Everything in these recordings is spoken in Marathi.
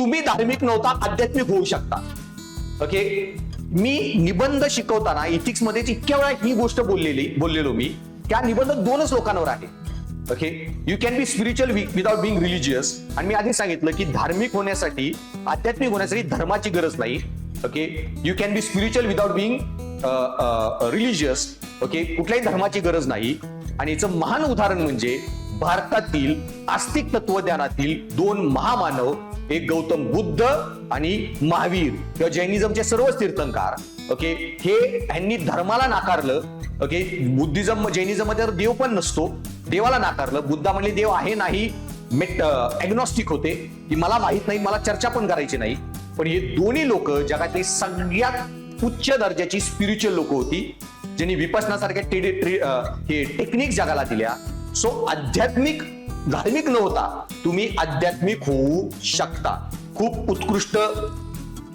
तुम्ही धार्मिक नव्हता, आध्यात्मिक होऊ शकता. ओके, मी निबंध शिकवताना इथिक्स मध्ये इतक्या वेळा ही गोष्ट बोललेलो मी, की हा निबंध दोनच लोकांवर आहे. Okay, you can be spiritual without Bing religious. आणि मी आधी सांगितलं की धार्मिक होण्यासाठी, आध्यात्मिक होण्यासाठी धर्माची गरज नाही. Okay, you can be spiritual without Bing religious. Okay, कुठल्याही धर्माची गरज नाही. आणि याचं महान उदाहरण म्हणजे भारतातील आस्तिक तत्वज्ञानातील दोन महामानव, एक गौतम बुद्ध आणि महावीर किंवा जैनिझमचे सर्वच तीर्थंकार. ओके, हे ह्यांनी धर्माला नाकारलं. ओके, बुद्धिझम जैनिझम मध्ये देव पण नसतो, देवाला नाकारलं. बुद्धा म्हणले देव आहे नाही, ॲग्नॉस्टिक होते की मला माहित नाही, मला चर्चा पण करायची नाही. पण हे दोन्ही लोक जगातली सगळ्यात उच्च दर्जाची स्पिरिच्युअल लोक होती, ज्यांनी विपसनासारख्या टेक्निक जगाला दिल्या. सो आध्यात्मिक धार्मिक नव्हता, तुम्ही आध्यात्मिक होऊ शकता. खूप उत्कृष्ट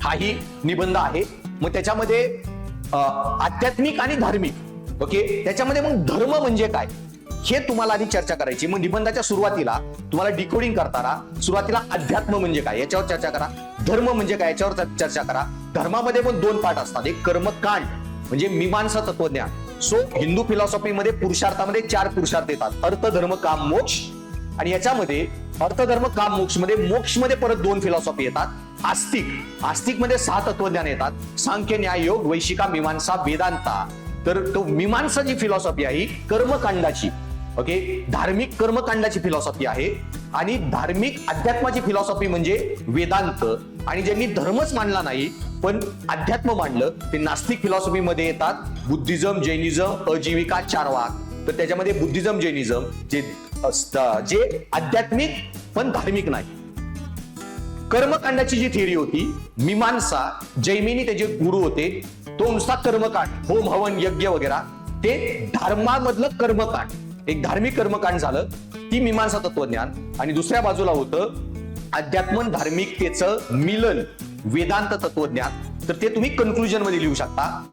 हाही निबंध आहे. मग त्याच्यामध्ये आध्यात्मिक आणि धार्मिक. ओके, त्याच्यामध्ये मग धर्म म्हणजे काय हे तुम्हाला आधी चर्चा करायची. मग निबंधाच्या सुरुवातीला तुम्हाला डिकोडिंग करताना सुरुवातीला अध्यात्म म्हणजे काय याच्यावर चर्चा करा, धर्म म्हणजे काय याच्यावर चर्चा करा. धर्मामध्ये पण दोन पाठ असतात, एक कर्मकांड म्हणजे मीमांसा तत्वज्ञान. सो हिंदू फिलॉसॉफीमध्ये पुरुषार्थामध्ये 4 पुरुषार्थ येतात, अर्थ धर्म काम मोक्ष. आणि याच्यामध्ये अर्थ धर्म काम मोक्ष मध्ये, मोक्ष मध्ये परत 2 फिलॉसॉफी येतात. आस्तिक मध्ये 6 तत्वज्ञान येतात, सांख्य, न्याय, योग, वैशिका, मीमांसा, वेदांता. तर तो मीमांसा जी फिलॉसॉफी आहे कर्मकांडाची. ओके, धार्मिक कर्मकांडाची फिलॉसॉफी आहे. आणि धार्मिक अध्यात्माची फिलॉसॉफी म्हणजे वेदांत. आणि ज्यांनी धर्मच मानला नाही पण अध्यात्म मानलं ते नास्तिक फिलॉसॉफी मध्ये येतात, बुद्धिझम, जैनिझम, अजीविका, चार्वाक. तर त्याच्यामध्ये बुद्धिझम, जैनिझम जे आध्यात्मिक पण धार्मिक नाही. कर्मकांडाची जी थिअरी होती, मीमांसा, जैमिनी त्याचे गुरु होते, तो नुसता कर्मकांड, होम हवन यज्ञ वगैरे, ते धर्मामधलं कर्मकांड, एक धार्मिक कर्मकांड झालं, ती मीमांसा तत्वज्ञान. आणि दुसऱ्या बाजूला होतं अध्यात्म धार्मिकतेचं मिलन, वेदांत तत्वज्ञान. तर ते तुम्ही कन्क्लुजन मध्ये लिहू शकता.